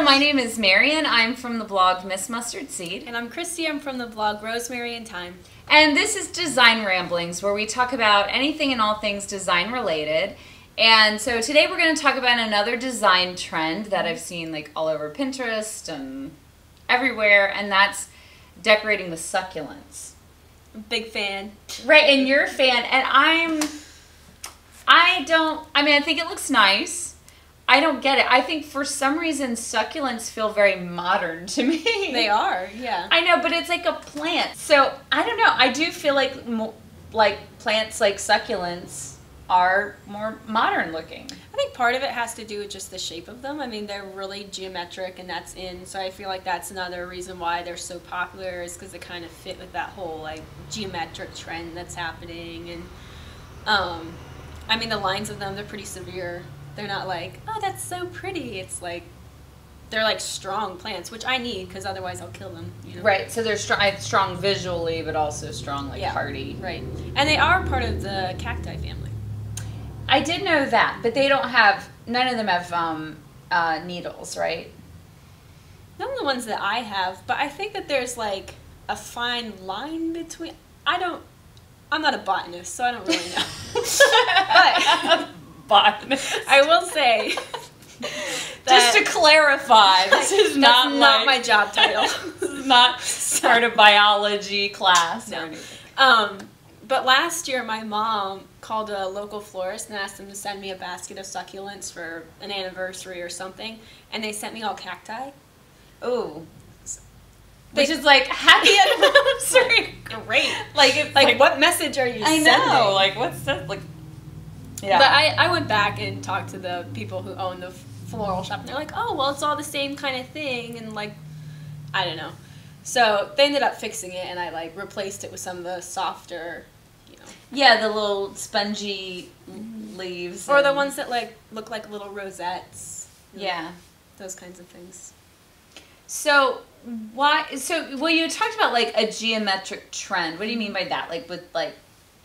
Hello, my name is Marian. I'm from the blog Miss Mustard Seed. And I'm Kriste. I'm from the blog Rosemary and Thyme. And this is Design Ramblings, where we talk about anything and all things design related. And so today we're going to talk about another design trend that I've seen like all over Pinterest and everywhere, and that's decorating with succulents. Big fan. Right, and you're a fan, and I think it looks nice. I don't get it. I think for some reason succulents feel very modern to me. They are, yeah. I know, but it's like a plant. So, I don't know. I do feel like plants like succulents are more modern looking. I think part of it has to do with just the shape of them. I mean, they're really geometric, and that's in. So I feel like that's another reason why they're so popular, is because they kind of fit with that whole like geometric trend that's happening. And I mean, the lines of them, they're pretty severe. They're not like, oh, that's so pretty. It's like, they're like strong plants, which I need because otherwise I'll kill them. You know? Right, so they're strong visually, but also strong, like, hardy. Right. And they are part of the cacti family. I did know that, but they don't have, none of them have needles, right? None of the ones that I have, but I think that there's like a fine line between, I'm not a botanist, so I don't really know. But botanist. I will say, just to clarify, this is not my job title. This is not part of biology class. No. But last year, my mom called a local florist and asked them to send me a basket of succulents for an anniversary or something, and they sent me all cacti. Ooh. Which is like, happy anniversary. Great. Like what message are you sending? I know. Like, what's that? Like, yeah. But I went back and talked to the people who own the floral shop, and they're like, oh, well, it's all the same kind of thing, and like, I don't know. So they ended up fixing it, and I like replaced it with some of the softer, you know. Yeah, the little spongy leaves. Or the ones that like look like little rosettes. Yeah. Those kinds of things. So you talked about like a geometric trend. What do you mean by that? Like with like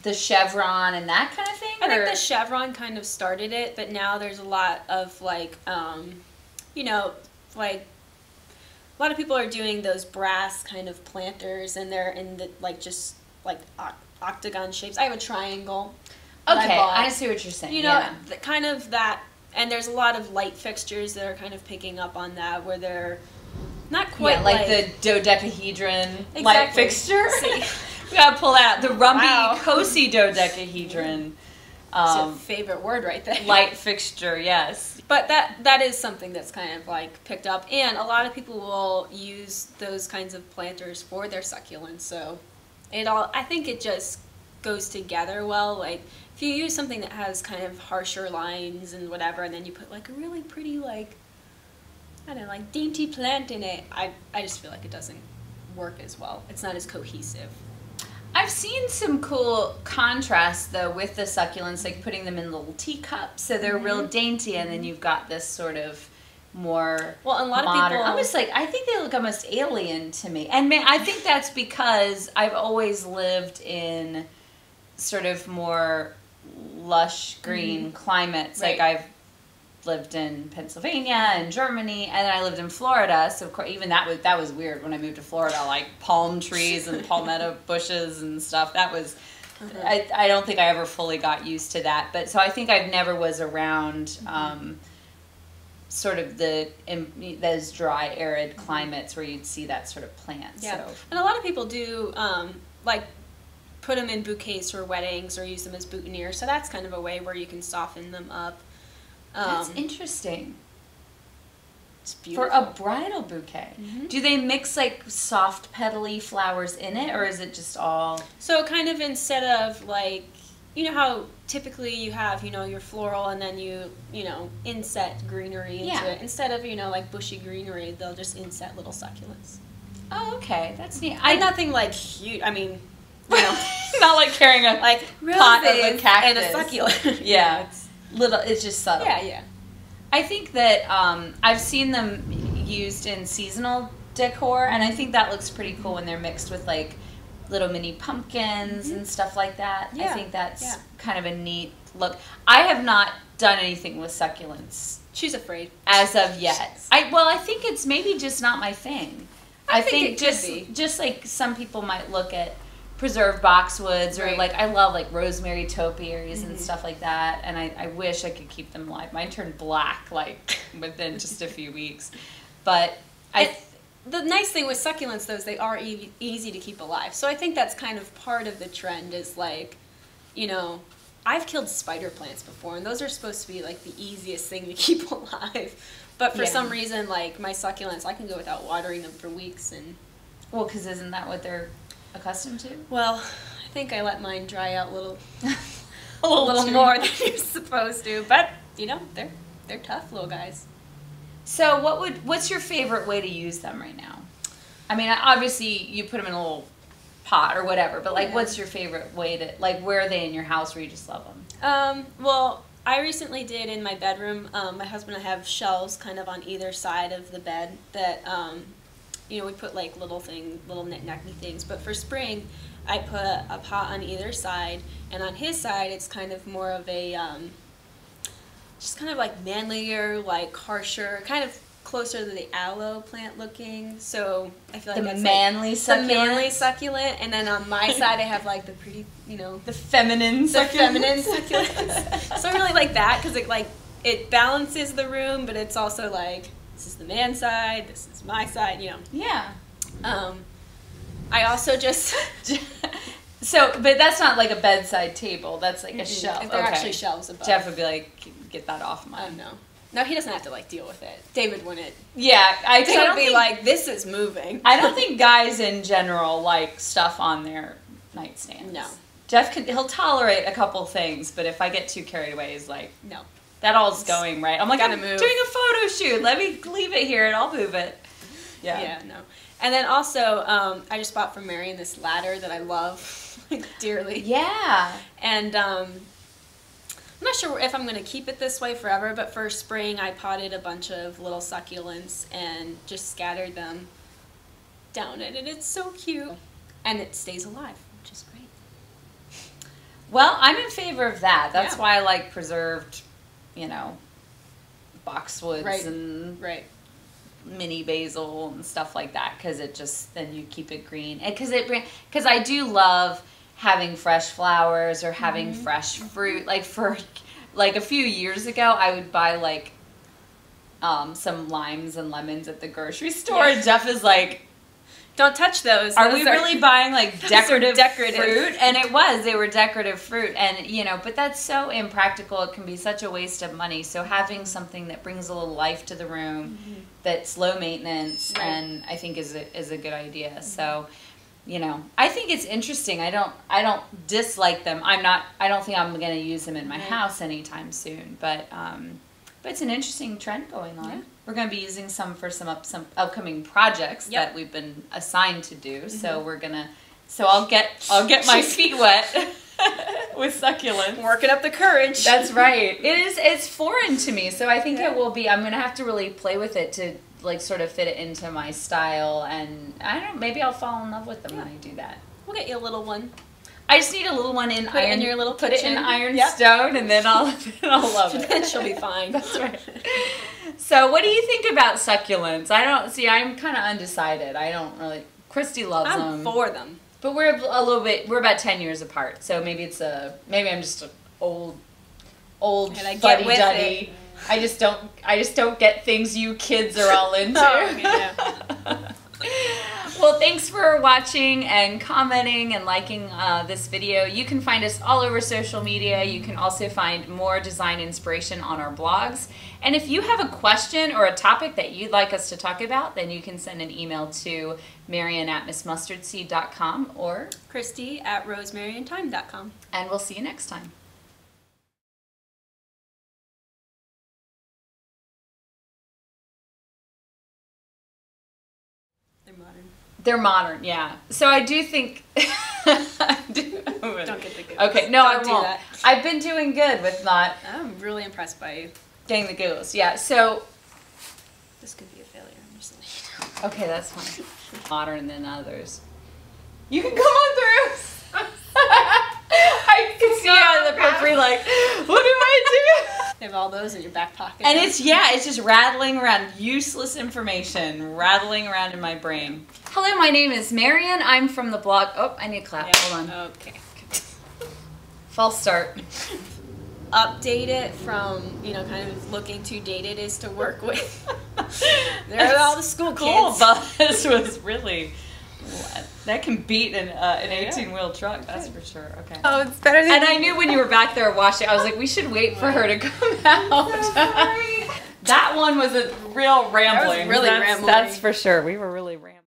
the chevron and that kind of thing? I think the chevron kind of started it, but now there's a lot of like, you know, like a lot of people are doing those brass kind of planters, and they're in the like just like octagon shapes. I have a triangle. Okay, I see what you're saying. You know, kind of that, and there's a lot of light fixtures that are kind of picking up on that, where they're not quite like the dodecahedron light fixture. See. We gotta pull that out. The Rumpy Cosi dodecahedron. It's your favorite word right there. Light fixture, yes. But that is something that's kind of like picked up, and a lot of people will use those kinds of planters for their succulents. So I think it just goes together well. Like if you use something that has kind of harsher lines and whatever, and then you put like a really pretty like, I don't know, like dainty plant in it, I just feel like it doesn't work as well. It's not as cohesive. I've seen some cool contrast though with the succulents, like putting them in little teacups, so they're real dainty, and then you've got this sort of more a lot modern. Of people, almost like, I think they look almost alien to me, and I think that's because I've always lived in sort of more lush green climates. Right. Like I've lived in Pennsylvania and Germany, and then I lived in Florida, so of course even that was weird when I moved to Florida, like palm trees and palmetto bushes and stuff. That was I don't think I ever fully got used to that, but so I think I've never was around sort of those dry arid climates where you'd see that sort of plant. Yeah. So. And a lot of people do like put them in bouquets for weddings or use them as boutonnieres, so that's kind of a way where you can soften them up. That's interesting. It's beautiful. For a bridal bouquet. Do they mix like soft petally flowers in it, or is it just all? So kind of instead of like, you know how typically you have, you know, your floral and then you know, inset greenery into it. Instead of, you know, like bushy greenery, they'll just inset little succulents. Oh, okay. That's neat. Nothing like huge. I mean, you know, not like carrying a like pot of a cactus and a succulent. Yeah. It's just subtle. Yeah. I think that I've seen them used in seasonal decor, and I think that looks pretty cool when they're mixed with like little mini pumpkins and stuff like that. Yeah. I think that's kind of a neat look. I have not done anything with succulents She's afraid. As of yet. I think it's maybe just not my thing. I think just like some people might look at preserved boxwoods or like I love like rosemary topiaries and stuff like that, and I wish I could keep them alive. Mine turned black like within just a few weeks. But the nice thing with succulents though is they are easy to keep alive. So I think that's kind of part of the trend is like, you know, I've killed spider plants before, and those are supposed to be like the easiest thing to keep alive. But for some reason, like my succulents, I can go without watering them for weeks. And well, because isn't that what they're accustomed to? Well, I think I let mine dry out a little more than you're supposed to. But you know, they're tough little guys. So what's your favorite way to use them right now? I mean, obviously you put them in a little pot or whatever, but like what's your favorite way to, like, where are they in your house where you just love them? Well, I recently did in my bedroom. My husband and I have shelves kind of on either side of the bed that you know, we put like little knick-knacky things, but for spring I put a pot on either side, and on his side it's kind of more of a just kind of like manlier, like harsher, kind of closer to the aloe plant looking. So I feel like the that's manly like succulent. The manly succulent, and then on my side I have like the pretty, you know, the feminine succulents. So I really like that because it balances the room, but it's also like this is the man's side, this is my side, you know. Yeah. I also just so, but that's not like a bedside table. That's like a shelf. They're actually shelves above. Jeff would be like, get that off mine. No. No, he doesn't have to like deal with it. David wouldn't. Yeah, I would be like, this is moving. I don't think guys in general like stuff on their nightstands. No. Jeff he'll tolerate a couple things, but if I get too carried away, he's like, no, that all's going right. I'm like, I'm move. doing a photo shoot. Let me leave it here and I'll move it. Yeah. Yeah, no. And then also, I just bought from Marian this ladder that I love dearly. Yeah. And I'm not sure if I'm going to keep it this way forever, but for spring I potted a bunch of little succulents and just scattered them down it, and it's so cute. And it stays alive, which is great. Well, I'm in favor of that. That's why I like preserved, you know, boxwoods and mini basil and stuff like that, because it just, then you keep it green. Because I do love having fresh flowers or having fresh fruit. Like for like a few years ago, I would buy like some limes and lemons at the grocery store, and Jeff is like, don't touch those. Are we really buying like decorative fruit? And they were decorative fruit, and you know, but that's so impractical. It can be such a waste of money. So having something that brings a little life to the room, that's low maintenance, and I think is a good idea. So, you know, I think it's interesting. I don't dislike them. I don't think I'm going to use them in my house anytime soon. But it's an interesting trend going on. Yeah. We're going to be using some for some upcoming projects that we've been assigned to do. So I'll get my feet wet with succulents. Working up the courage. That's right. It's foreign to me, so I think it will be. I'm going to have to really play with it to like sort of fit it into my style, and I don't know, maybe I'll fall in love with them when I do that. We'll get you a little one. I just need a little one in put it in your little put kitchen. it in ironstone, and then I'll love it. Then she'll be fine. That's right. So, what do you think about succulents? I'm kind of undecided. I don't really. Christy loves them. I'm for them, but we're we're about 10 years apart. So maybe I'm just an old fuddy-duddy. I just don't get things you kids are all into. Well, thanks for watching and commenting and liking this video. You can find us all over social media. You can also find more design inspiration on our blogs. And if you have a question or a topic that you'd like us to talk about, then you can send an email to marian@missmustardseed.com or Kristy@rosemariantime.com. And we'll see you next time. They're modern, yeah. So I do think... Don't get the giggles. Okay, no, I won't. That. I've been doing good with not... I'm really impressed by you. Getting the giggles, yeah. So... This could be a failure, I'm just letting you know. Okay, that's fine. Modern than others. You can come on through! I can see you on the periphery like, what do I do? You have all those in your back pocket. And it's just rattling around. Useless information rattling around in my brain. Hello, my name is Marian. I'm from the blog. Oh, I need a clap. Yeah. Hold on. Okay. False start. Update it from, kind of looking too dated is to work with. There are all the school kids. Bus was really... That can beat an 18-wheel truck, that's for sure. Okay. Oh, it's better than... And I knew when you were back there washing, I was like, we should wait for her to come out. So sorry. That one was a real rambling. That was really rambling. That's for sure. We were really rambling.